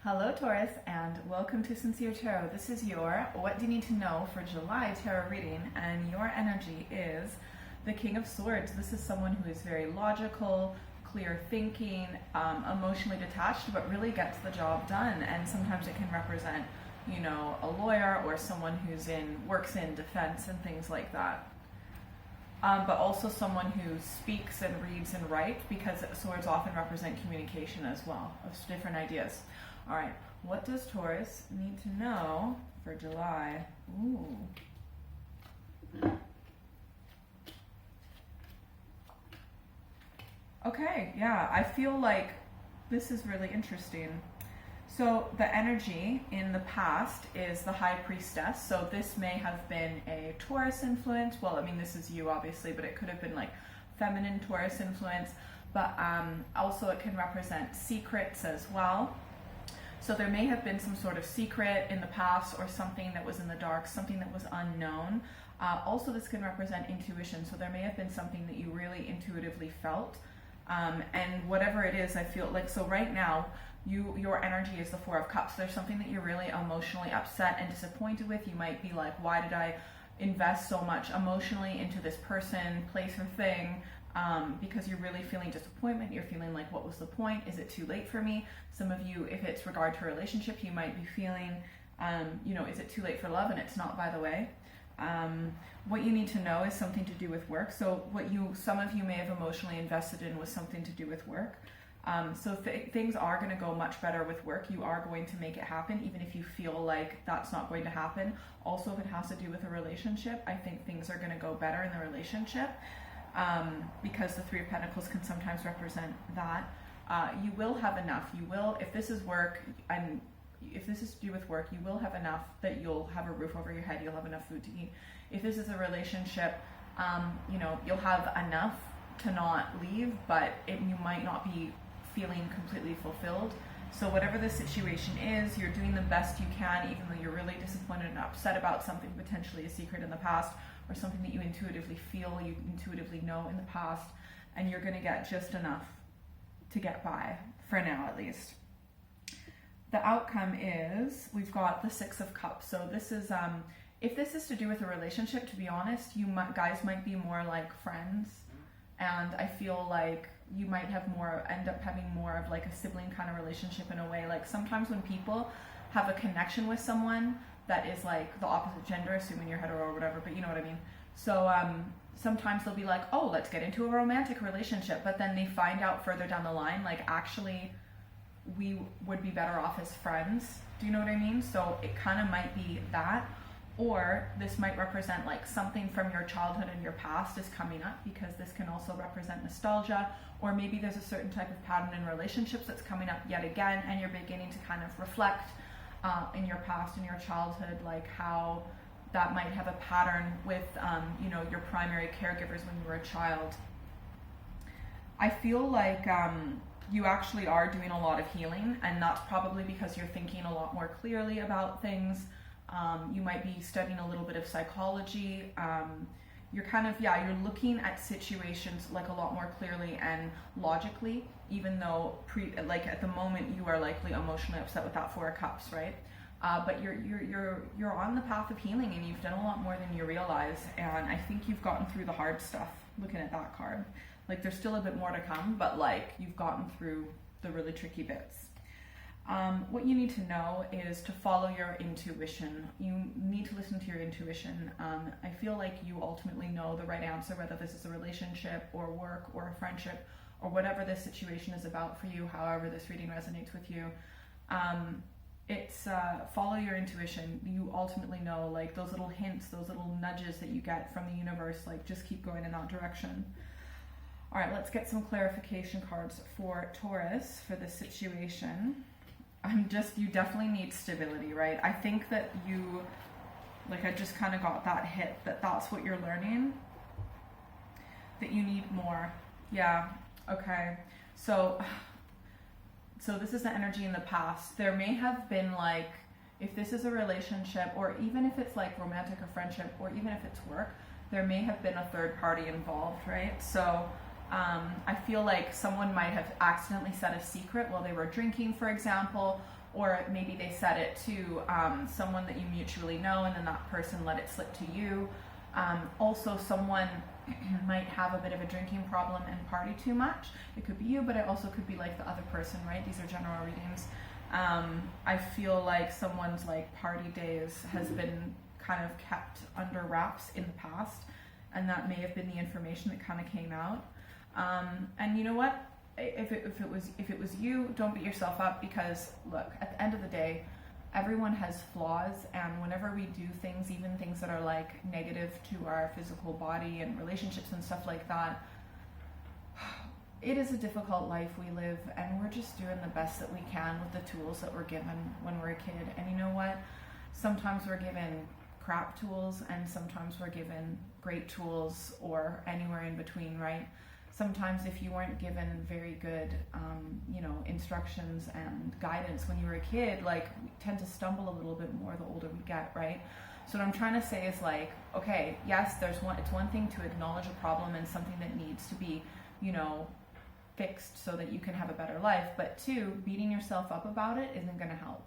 Hello Taurus and welcome to Sincere Tarot. This is your What Do You Need to Know for July tarot reading, and your energy is the King of Swords. This is someone who is very logical, clear thinking, emotionally detached, but really gets the job done. And sometimes it can represent, a lawyer or someone who's works in defense and things like that. But also someone who speaks and reads and writes, because swords often represent communication as well, of different ideas. All right, what does Taurus need to know for July? Ooh. Okay, yeah, I feel like this is really interesting. So the energy in the past is the High Priestess. So this may have been a Taurus influence. Well, I mean, this is you obviously, but it could have been like feminine Taurus influence. But also it can represent secrets as well. So there may have been some sort of secret in the past, or something that was in the dark, something that was unknown. Also, this can represent intuition. So there may have been something that you really intuitively felt. And whatever it is, I feel like, so right now, your energy is the Four of Cups. There's something that you're really emotionally upset and disappointed with. You might be like, why did I invest so much emotionally into this person, place, or thing? Because you're really feeling disappointment. You're feeling like, what was the point? Is it too late for me? Some of you, if it's regard to a relationship, you might be feeling, is it too late for love? And it's not, by the way. What you need to know is something to do with work. So some of you may have emotionally invested in was something to do with work. So things are going to go much better with work. You are going to make it happen, even if you feel like that's not going to happen. Also, if it has to do with a relationship, I think things are going to go better in the relationship, because the Three of Pentacles can sometimes represent that. You will have enough. You will, if this is work, and if this is to do with work, you will have enough that you'll have a roof over your head. You'll have enough food to eat. If this is a relationship, you'll have enough to not leave, but you might not be feeling completely fulfilled. So whatever the situation is, you're doing the best you can, even though you're really disappointed and upset about something, potentially a secret in the past, or something that you intuitively feel, you intuitively know in the past, and you're going to get just enough to get by, for now at least. The outcome is, we've got the Six of Cups. So this is, if this is to do with a relationship, to be honest, guys might be more like friends, and I feel like you might end up having more of like a sibling kind of relationship in a way. Like sometimes when people have a connection with someone that is like the opposite gender, assuming you're hetero or whatever, but you know what I mean. So sometimes they'll be like, oh, let's get into a romantic relationship, but then they find out further down the line, like actually we would be better off as friends. Do you know what I mean? So it kind of might be that. Or this might represent like something from your childhood and your past is coming up, because this can also represent nostalgia, or maybe there's a certain type of pattern in relationships that's coming up yet again, and you're beginning to kind of reflect in your past, in your childhood, like how that might have a pattern with your primary caregivers when you were a child. I feel like you actually are doing a lot of healing, and that's probably because you're thinking a lot more clearly about things. You might be studying a little bit of psychology. You're you're looking at situations like a lot more clearly and logically, even though at the moment you are likely emotionally upset with that Four of Cups, right? But you're on the path of healing, and you've done a lot more than you realize. And I think you've gotten through the hard stuff. Looking at that card, like there's still a bit more to come, but like you've gotten through the really tricky bits. What you need to know is to follow your intuition. You need to listen to your intuition. I feel like you ultimately know the right answer, whether this is a relationship or work or a friendship or whatever this situation is about for you, however this reading resonates with you. It's follow your intuition. You ultimately know, like those little hints, those little nudges that you get from the universe, like just keep going in that direction. All right, let's get some clarification cards for Taurus for this situation. You definitely need stability, right? I think that I just kind of got that hit that that's what you're learning, that you need more. Yeah, okay. So this is the energy in the past. There may have been like, if this is a relationship, or even if it's like romantic or friendship, or even if it's work, there may have been a third party involved, right? So I feel like someone might have accidentally said a secret while they were drinking, for example, or maybe they said it to someone that you mutually know, and then that person let it slip to you. Also, someone might have a bit of a drinking problem and party too much. It could be you, but it also could be like the other person, right? These are general readings. I feel like someone's like party days has been kind of kept under wraps in the past, and that may have been the information that kind of came out. And you know what? If it was you, don't beat yourself up, because look, at the end of the day, everyone has flaws, and whenever we do things, even things that are like negative to our physical body and relationships and stuff like that, it is a difficult life we live, and we're just doing the best that we can with the tools that we're given when we're a kid. And you know what? Sometimes we're given crap tools, and sometimes we're given great tools, or anywhere in between, right? Sometimes if you weren't given very good, instructions and guidance when you were a kid, like, we tend to stumble a little bit more the older we get, right? So what I'm trying to say is like, okay, yes, it's one thing to acknowledge a problem and something that needs to be, fixed so that you can have a better life, but two, beating yourself up about it isn't going to help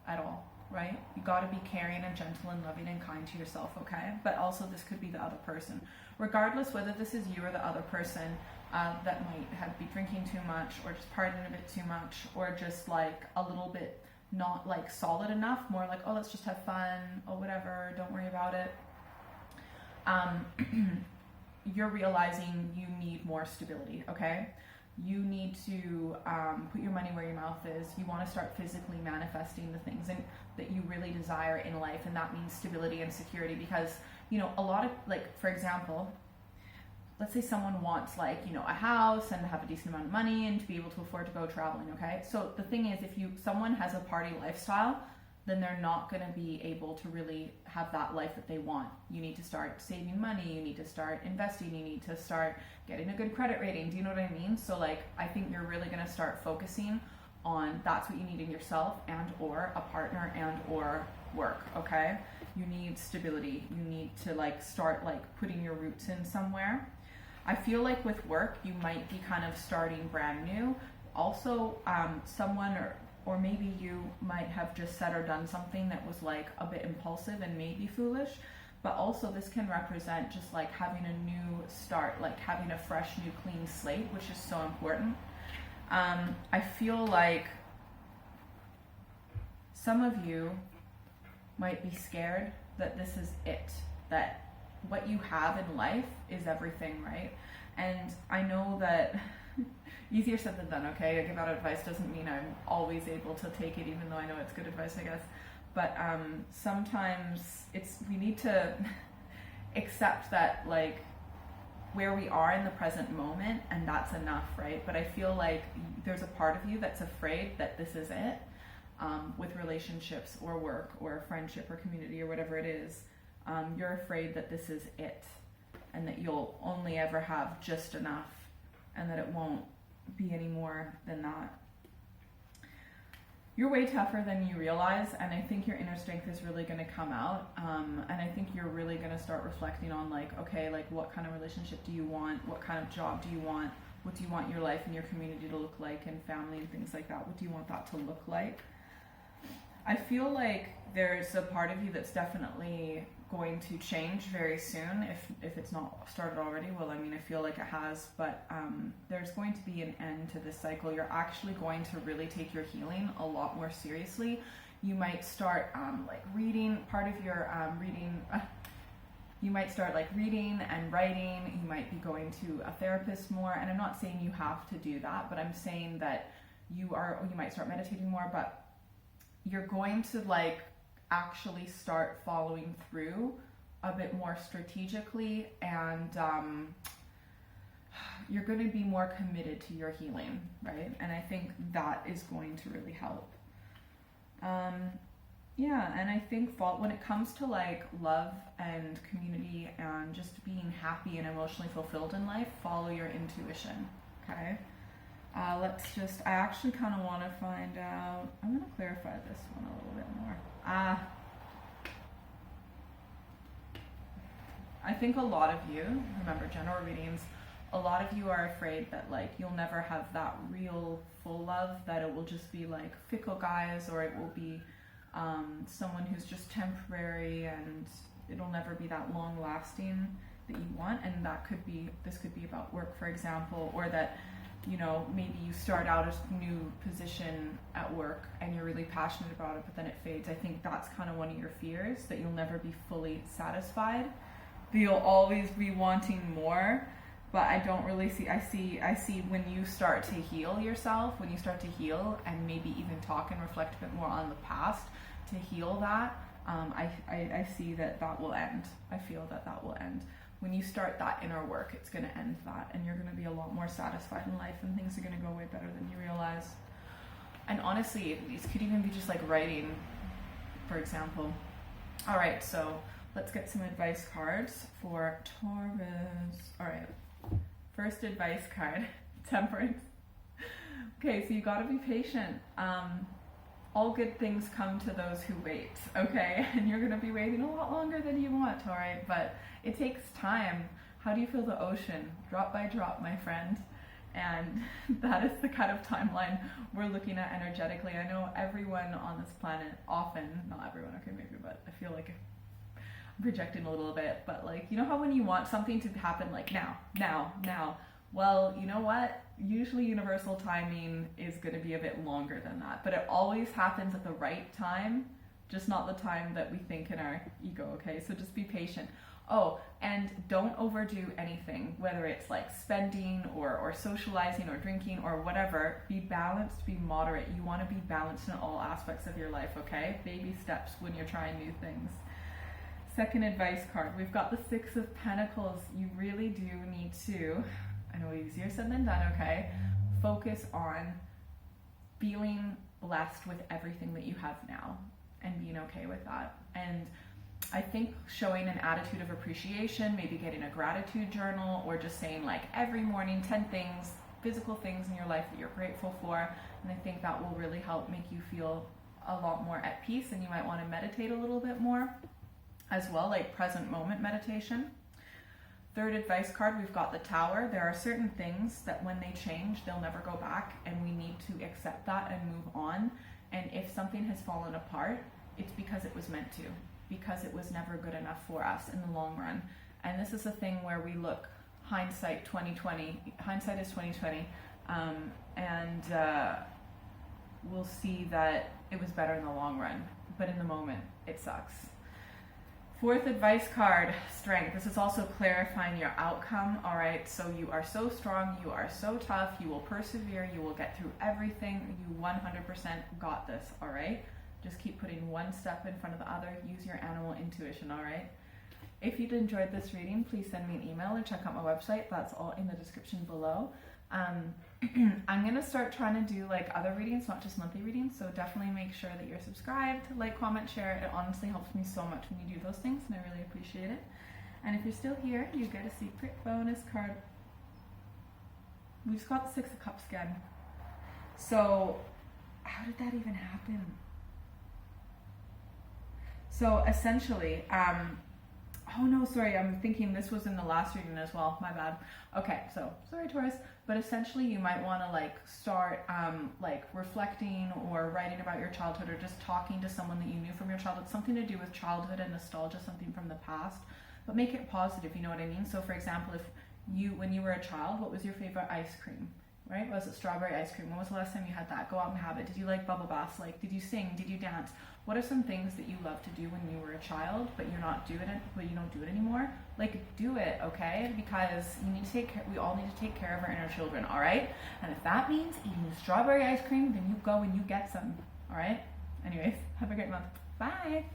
at all, right? You got to be caring and gentle and loving and kind to yourself, okay? But also, this could be the other person. Regardless whether this is you or the other person that might be drinking too much, or just partying a bit too much, or just like a little bit not like solid enough, more like, oh, let's just have fun, or whatever, don't worry about it. You're realizing you need more stability, okay? You need to put your money where your mouth is. You want to start physically manifesting the things that you really desire in life, and that means stability and security, because, a lot of, like, for example, let's say someone wants, like, a house and to have a decent amount of money and to be able to afford to go traveling, okay? So the thing is, if someone has a party lifestyle, then they're not going to be able to really have that life that they want. You need to start saving money, you need to start investing, you need to start getting a good credit rating. Do you know what I mean? So like, I think you're really going to start focusing on that's what you need in yourself, and or a partner, and or work, okay? You need stability. You need to like start like putting your roots in somewhere. I feel like with work, you might be kind of starting brand new. Also, someone or maybe you might have just said or done something that was like a bit impulsive and maybe foolish, but also this can represent just like having a new start, like having a fresh, new, clean slate, which is so important. I feel like some of you might be scared that this is it, that what you have in life is everything, right? And I know that easier said than done, okay? I give out advice doesn't mean I'm always able to take it, even though I know it's good advice, I guess. But sometimes we need to accept that, like, where we are in the present moment, and that's enough, right? But I feel like there's a part of you that's afraid that this is it, with relationships or work or friendship or community or whatever it is. You're afraid that this is it, and that you'll only ever have just enough, and that it won't be any more than that. You're way tougher than you realize, and I think your inner strength is really going to come out, and I think you're really going to start reflecting on, like, okay, like, what kind of relationship do you want? What kind of job do you want? What do you want your life and your community to look like, and family and things like that? What do you want that to look like? I feel like there's a part of you that's definitely going to change very soon, if it's not started already. Well, I mean, I feel like it has, but there's going to be an end to this cycle. You're actually going to really take your healing a lot more seriously. You might start like reading part of your you might start like reading and writing. You might be going to a therapist more, and I'm not saying you have to do that, but I'm saying that you might start meditating more, but you're going to like actually start following through a bit more strategically, and you're going to be more committed to your healing, right? And I think that is going to really help. And I think when it comes to like love and community and just being happy and emotionally fulfilled in life, follow your intuition, okay? I actually kind of want to find out, I'm going to clarify this one a little bit more. I think a lot of you, remember general readings, a lot of you are afraid that like you'll never have that real full love, that it will just be like fickle guys, or it will be someone who's just temporary and it'll never be that long lasting that you want. And this could be about work, for example, or that, you know, maybe you start out a new position at work and you're really passionate about it, but then it fades. I think that's kind of one of your fears, that you'll never be fully satisfied. You'll always be wanting more, but I don't really see, I see when you start to heal yourself, when you start to heal and maybe even talk and reflect a bit more on the past to heal that, I see that will end. I feel that will end. When you start that inner work, it's going to end that, and you're going to be a lot more satisfied in life, and things are going to go way better than you realize. And honestly, these could even be just like writing, for example. All right, so let's get some advice cards for Taurus. All right, first advice card, Temperance. Okay, so you got to be patient. All good things come to those who wait, okay? And you're going to be waiting a lot longer than you want, all right? But it takes time. How do you feel the ocean? Drop by drop, my friend. And that is the kind of timeline we're looking at energetically. I know everyone on this planet, often, not everyone, okay, maybe, but I feel like I'm projecting a little bit, but like, you know how when you want something to happen like now, well, you know what? Usually universal timing is going to be a bit longer than that, but it always happens at the right time, just not the time that we think in our ego, okay? So just be patient. Oh, and don't overdo anything, whether it's like spending or socializing or drinking or whatever. Be balanced, be moderate. You want to be balanced in all aspects of your life, okay? Baby steps when you're trying new things. Second advice card, we've got the Six of Pentacles. You really do need to, I know easier said than done, okay? Focus on feeling blessed with everything that you have now and being okay with that. And I think showing an attitude of appreciation, maybe getting a gratitude journal, or just saying like every morning 10 things, physical things in your life that you're grateful for. And I think that will really help make you feel a lot more at peace, and you might want to meditate a little bit more as well, like present moment meditation. Third advice card, we've got the Tower. There are certain things that when they change, they'll never go back, and we need to accept that and move on. And if something has fallen apart, it's because it was meant to, because it was never good enough for us in the long run. And this is a thing where we look, hindsight 2020, hindsight is 2020, and we'll see that it was better in the long run, but in the moment, it sucks. Fourth advice card, Strength. This is also clarifying your outcome, all right? So you are so strong, you are so tough, you will persevere, you will get through everything, you 100% got this, all right? Just keep putting one step in front of the other. Use your animal intuition, all right? If you'd enjoyed this reading, please send me an email or check out my website. That's all in the description below. I'm going to start trying to do like other readings, not just monthly readings. So definitely make sure that you're subscribed, like, comment, share. It honestly helps me so much when you do those things, and I really appreciate it. And if you're still here, you get a secret bonus card. We just got the Six of Cups again. So how did that even happen? So essentially, oh no, sorry, I'm thinking this was in the last reading as well, my bad. Okay, so, sorry Taurus, but essentially you might want to like start like reflecting or writing about your childhood, or just talking to someone that you knew from your childhood, something to do with childhood and nostalgia, something from the past, but make it positive, you know what I mean? So for example, if when you were a child, what was your favorite ice cream? Right? Was it strawberry ice cream? When was the last time you had that? Go out and have it. Did you like bubble baths? Like, did you sing? Did you dance? What are some things that you loved to do when you were a child, but you're not doing it, but you don't do it anymore? Like, do it, okay? Because you need to take care, we all need to take care of our inner children, all right? And if that means eating strawberry ice cream, then you go and you get some, all right? Anyways, have a great month. Bye.